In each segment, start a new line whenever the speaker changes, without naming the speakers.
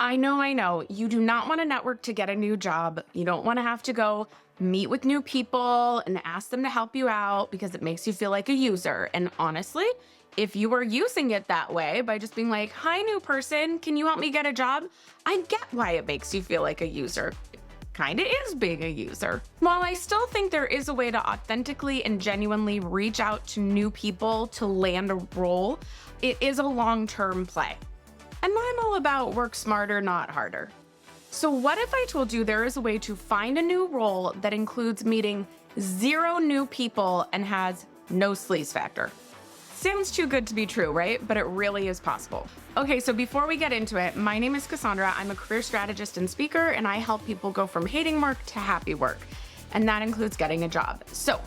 I know, I know. You do not want to network to get a new job. You don't want to have to go meet with new people and ask them to help you out because it makes you feel like a user. And honestly, if you were using it that way by just being like, hi, new person, can you help me get a job? I get why it makes you feel like a user. Kind of is being a user. While I still think there is a way to authentically and genuinely reach out to new people to land a role, it is a long-term play. And I'm all about work smarter, not harder. So what if I told you there is a way to find a new role that includes meeting 0 new people and has no sleaze factor? Sounds too good to be true, right? But it really is possible. Okay, so before we get into it, my name is Cassandra. I'm a career strategist and speaker, and I help people go from hating work to happy work. And that includes getting a job. So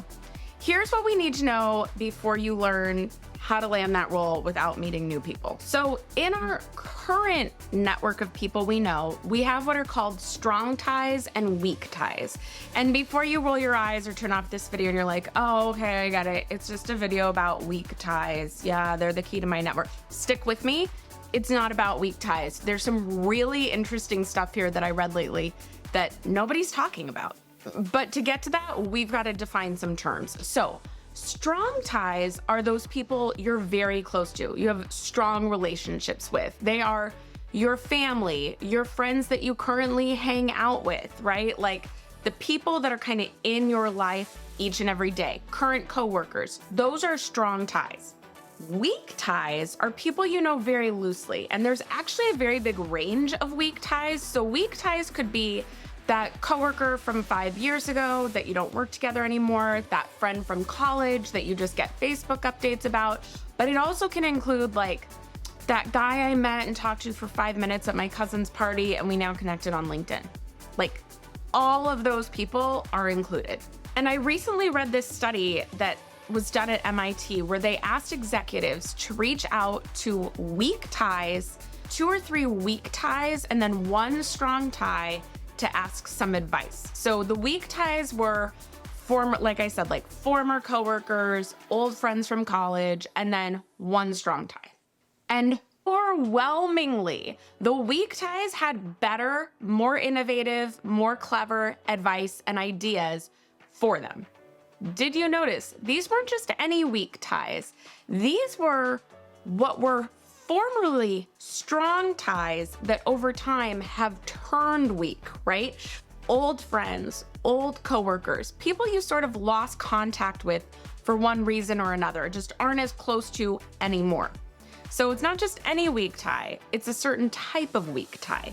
here's what we need to know before you learn how to land that role without meeting new people. So in our current network of people we know, we have what are called strong ties and weak ties. And before you roll your eyes or turn off this video and you're like, oh, okay, I got it. It's just a video about weak ties. Yeah, they're the key to my network. Stick with me. It's not about weak ties. There's some really interesting stuff here that I read lately that nobody's talking about. But to get to that, we've got to define some terms. So strong ties are those people you're very close to. You have strong relationships with. They are your family, your friends that you currently hang out with, right? Like the people that are kind of in your life each and every day, current coworkers. Those are strong ties. Weak ties are people you know very loosely, and there's actually a very big range of weak ties. So weak ties could be that coworker from 5 years ago that you don't work together anymore, that friend from college that you just get Facebook updates about. But it also can include like that guy I met and talked to for 5 minutes at my cousin's party and we now connected on LinkedIn. Like all of those people are included. And I recently read this study that was done at MIT where they asked executives to reach out to weak ties, 2 or 3 weak ties, and then 1 strong tie to ask some advice. So the weak ties were like I said, like former coworkers, old friends from college, and then 1 strong tie. And overwhelmingly, the weak ties had better, more innovative, more clever advice and ideas for them. Did you notice? These weren't just any weak ties. These were what were formerly strong ties that over time have turned weak, right? Old friends, old coworkers, people you sort of lost contact with for one reason or another, just aren't as close to anymore. So it's not just any weak tie, it's a certain type of weak tie.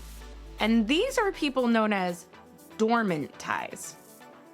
And these are people known as dormant ties.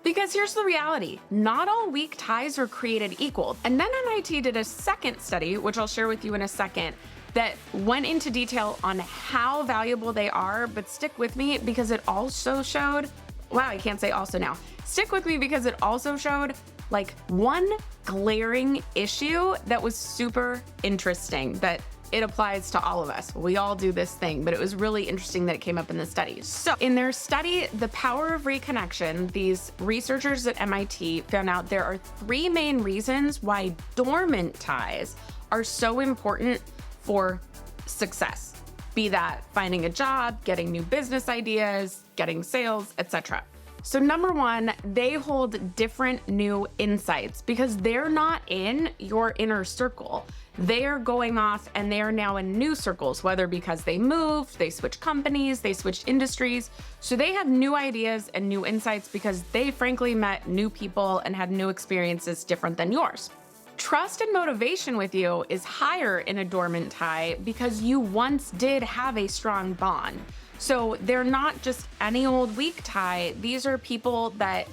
Because here's the reality, not all weak ties are created equal. And then MIT did a second study, which I'll share with you in a second, that went into detail on how valuable they are, but stick with me because it also showed, wow, I can't say also now. Stick with me because it also showed like one glaring issue that was super interesting that it applies to all of us. We all do this thing, but it was really interesting that it came up in the study. So in their study, The Power of Reconnection, these researchers at MIT found out there are 3 main reasons why dormant ties are so important for success. Be that finding a job, getting new business ideas, getting sales, etc. So number 1, they hold different new insights because they're not in your inner circle. They are going off and they are now in new circles, whether because they moved, they switched companies, they switched industries. So they have new ideas and new insights because they frankly met new people and had new experiences different than yours. Trust and motivation with you is higher in a dormant tie because you once did have a strong bond. So they're not just any old weak tie. These are people that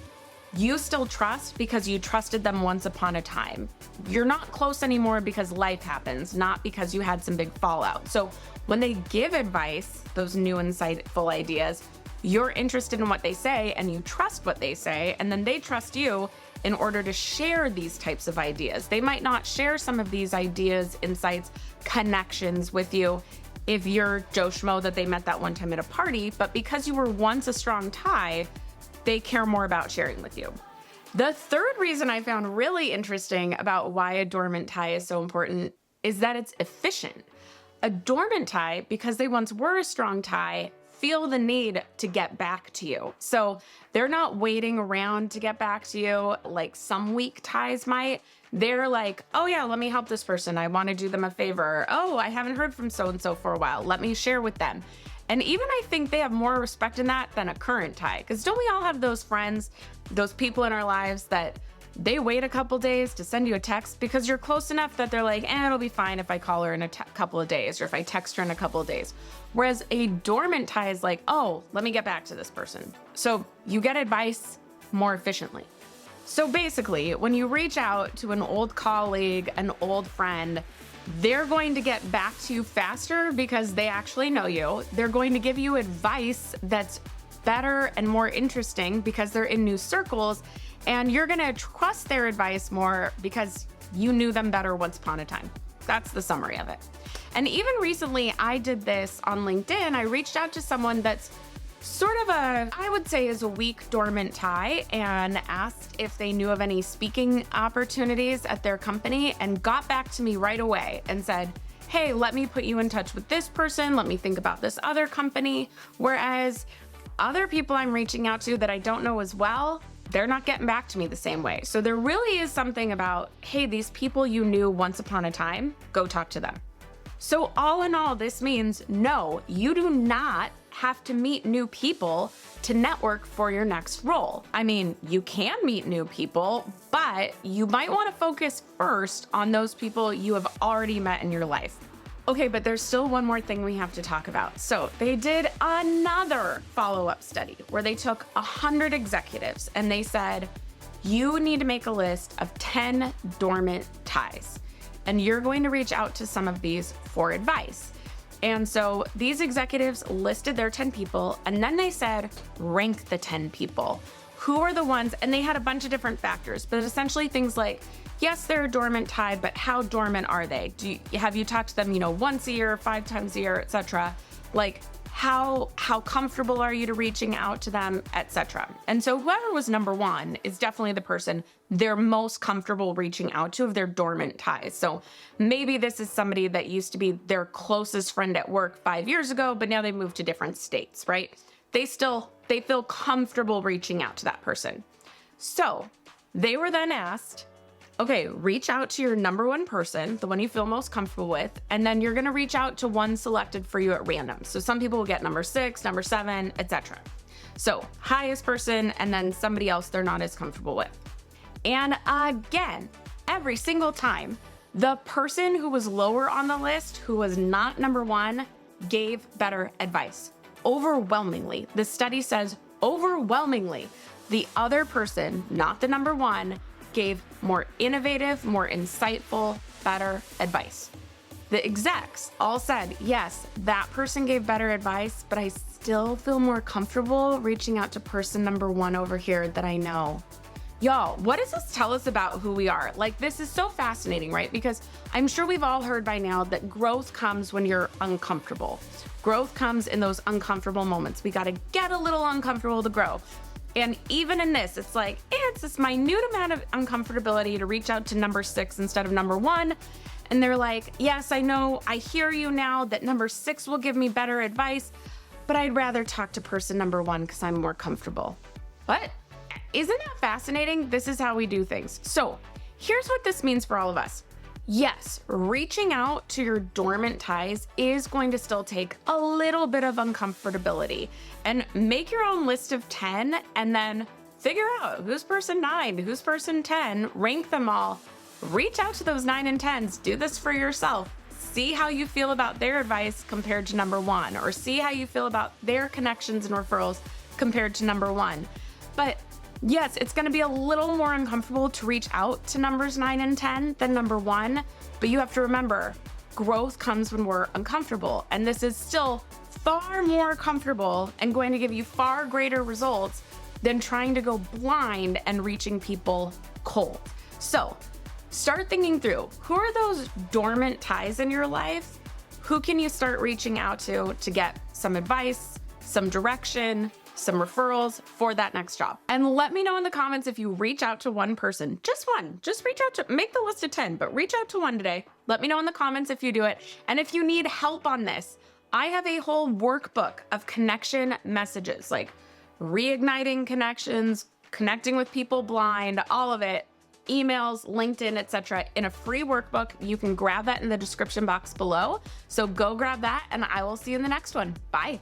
you still trust because you trusted them once upon a time. You're not close anymore because life happens, not because you had some big fallout. So when they give advice, those new insightful ideas, you're interested in what they say and you trust what they say, and then they trust you in order to share these types of ideas. They might not share some of these ideas, insights, connections with you if you're Joe Schmo that they met that one time at a party, but because you were once a strong tie, they care more about sharing with you. The third reason I found really interesting about why a dormant tie is so important is that it's efficient. A dormant tie, because they once were a strong tie, feel the need to get back to you. So they're not waiting around to get back to you like some weak ties might. They're like, oh yeah, let me help this person. I want to do them a favor. Oh, I haven't heard from so-and-so for a while. Let me share with them. And even I think they have more respect in that than a current tie. Because don't we all have those friends, those people in our lives that they wait a couple days to send you a text because you're close enough that they're like, it'll be fine if I call her in a couple of days or if I text her in a couple of days. Whereas a dormant tie is like, oh, let me get back to this person. So you get advice more efficiently. So basically, when you reach out to an old colleague, an old friend, they're going to get back to you faster because they actually know you. They're going to give you advice that's better and more interesting because they're in new circles. And you're gonna trust their advice more because you knew them better once upon a time. That's the summary of it. And even recently, I did this on LinkedIn. I reached out to someone that's sort of I would say is a weak dormant tie, and asked if they knew of any speaking opportunities at their company, and got back to me right away and said, hey, let me put you in touch with this person. Let me think about this other company. Whereas other people I'm reaching out to that I don't know as well, they're not getting back to me the same way. So there really is something about, hey, these people you knew once upon a time, go talk to them. So all in all, this means no, you do not have to meet new people to network for your next role. I mean, you can meet new people, but you might want to focus first on those people you have already met in your life. Okay, but there's still one more thing we have to talk about. So they did another follow-up study where they took 100 executives and they said, you need to make a list of 10 dormant ties. And you're going to reach out to some of these for advice. And so these executives listed their 10 people, and then they said, rank the 10 people. Who are the ones, and they had a bunch of different factors, but essentially things like, yes, they're a dormant tie, but how dormant are they? Have you talked to them, once a year, 5 times a year, etc.? Like, how comfortable are you to reaching out to them, etc.? And so whoever was number one is definitely the person they're most comfortable reaching out to of their dormant ties. So maybe this is somebody that used to be their closest friend at work 5 years ago, but now they moved to different states, right? They feel comfortable reaching out to that person. So they were then asked, okay, reach out to your number one person, the one you feel most comfortable with, and then you're gonna reach out to one selected for you at random. So some people will get number 6, number 7, etc. So highest person, and then somebody else they're not as comfortable with. And again, every single time, the person who was lower on the list, who was not number one, gave better advice. Overwhelmingly, the study says overwhelmingly, the other person, not the number one, gave more innovative, more insightful, better advice. The execs all said, yes, that person gave better advice, but I still feel more comfortable reaching out to person number one over here that I know. Y'all, what does this tell us about who we are? Like, this is so fascinating, right? Because I'm sure we've all heard by now that growth comes when you're uncomfortable. Growth comes in those uncomfortable moments. We got to get a little uncomfortable to grow. And even in this, it's like, it's this minute amount of uncomfortability to reach out to number 6 instead of number 1. And they're like, yes, I know, I hear you now that number 6 will give me better advice, but I'd rather talk to person number 1 because I'm more comfortable. What? Isn't that fascinating? This is how we do things. So here's what this means for all of us. Yes, reaching out to your dormant ties is going to still take a little bit of uncomfortability, and make your own list of 10 and then figure out who's person 9, who's person 10, rank them all, reach out to those 9 and 10s, do this for yourself, see how you feel about their advice compared to number 1, or see how you feel about their connections and referrals compared to number 1. But yes, it's gonna be a little more uncomfortable to reach out to numbers 9 and 10 than number 1, but you have to remember, growth comes when we're uncomfortable, and this is still far more comfortable and going to give you far greater results than trying to go blind and reaching people cold. So start thinking through, who are those dormant ties in your life? Who can you start reaching out to get some advice, some direction, some referrals for that next job. And let me know in the comments if you reach out to one person, just one, just reach out to, make the list of 10, but reach out to one today. Let me know in the comments if you do it. And if you need help on this, I have a whole workbook of connection messages, like reigniting connections, connecting with people blind, all of it, emails, LinkedIn, etc., in a free workbook. You can grab that in the description box below. So go grab that, and I will see you in the next one. Bye.